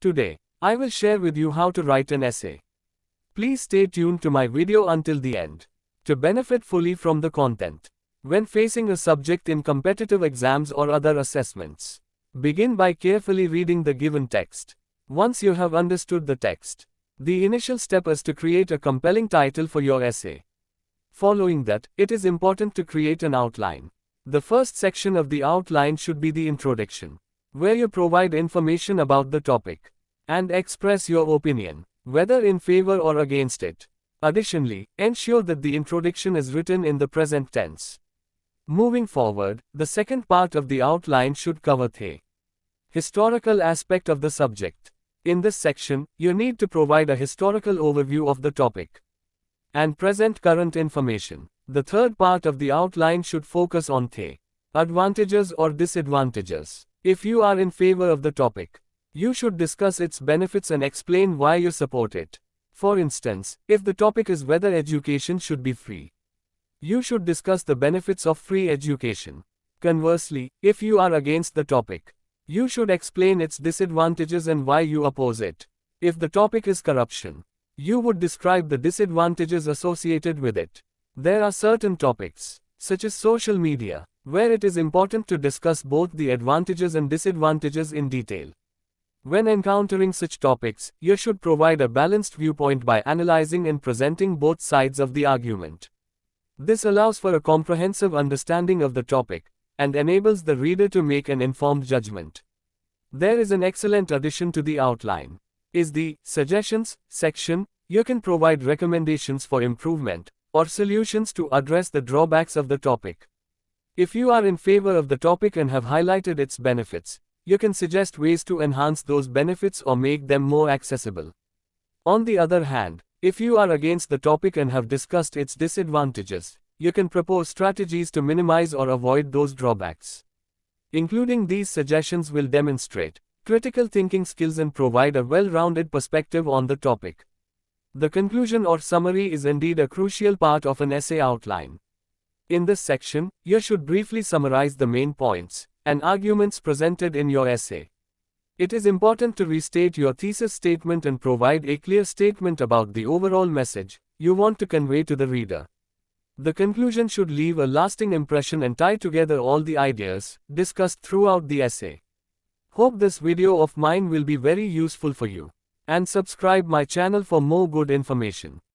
Today, I will share with you how to write an essay. Please stay tuned to my video until the end to benefit fully from the content. When facing a subject in competitive exams or other assessments, begin by carefully reading the given text. Once you have understood the text, the initial step is to create a compelling title for your essay. Following that, it is important to create an outline. The first section of the outline should be the introduction, where you provide information about the topic and express your opinion, whether in favor or against it. Additionally, ensure that the introduction is written in the present tense. Moving forward, the second part of the outline should cover the historical aspect of the subject. In this section, you need to provide a historical overview of the topic and present current information. The third part of the outline should focus on the advantages or disadvantages. If you are in favor of the topic, you should discuss its benefits and explain why you support it. For instance, if the topic is whether education should be free, you should discuss the benefits of free education. Conversely, if you are against the topic, you should explain its disadvantages and why you oppose it. If the topic is corruption, you would describe the disadvantages associated with it. There are certain topics, such as social media, where it is important to discuss both the advantages and disadvantages in detail. When encountering such topics, you should provide a balanced viewpoint by analyzing and presenting both sides of the argument. This allows for a comprehensive understanding of the topic and enables the reader to make an informed judgment. There is an excellent addition to the outline. Is the suggestions section. You can provide recommendations for improvement or solutions to address the drawbacks of the topic. If you are in favor of the topic and have highlighted its benefits, you can suggest ways to enhance those benefits or make them more accessible. On the other hand, if you are against the topic and have discussed its disadvantages, you can propose strategies to minimize or avoid those drawbacks. Including these suggestions will demonstrate critical thinking skills and provide a well-rounded perspective on the topic. The conclusion or summary is indeed a crucial part of an essay outline. In this section, you should briefly summarize the main points and arguments presented in your essay. It is important to restate your thesis statement and provide a clear statement about the overall message you want to convey to the reader. The conclusion should leave a lasting impression and tie together all the ideas discussed throughout the essay. Hope this video of mine will be very useful for you. And subscribe my channel for more good information.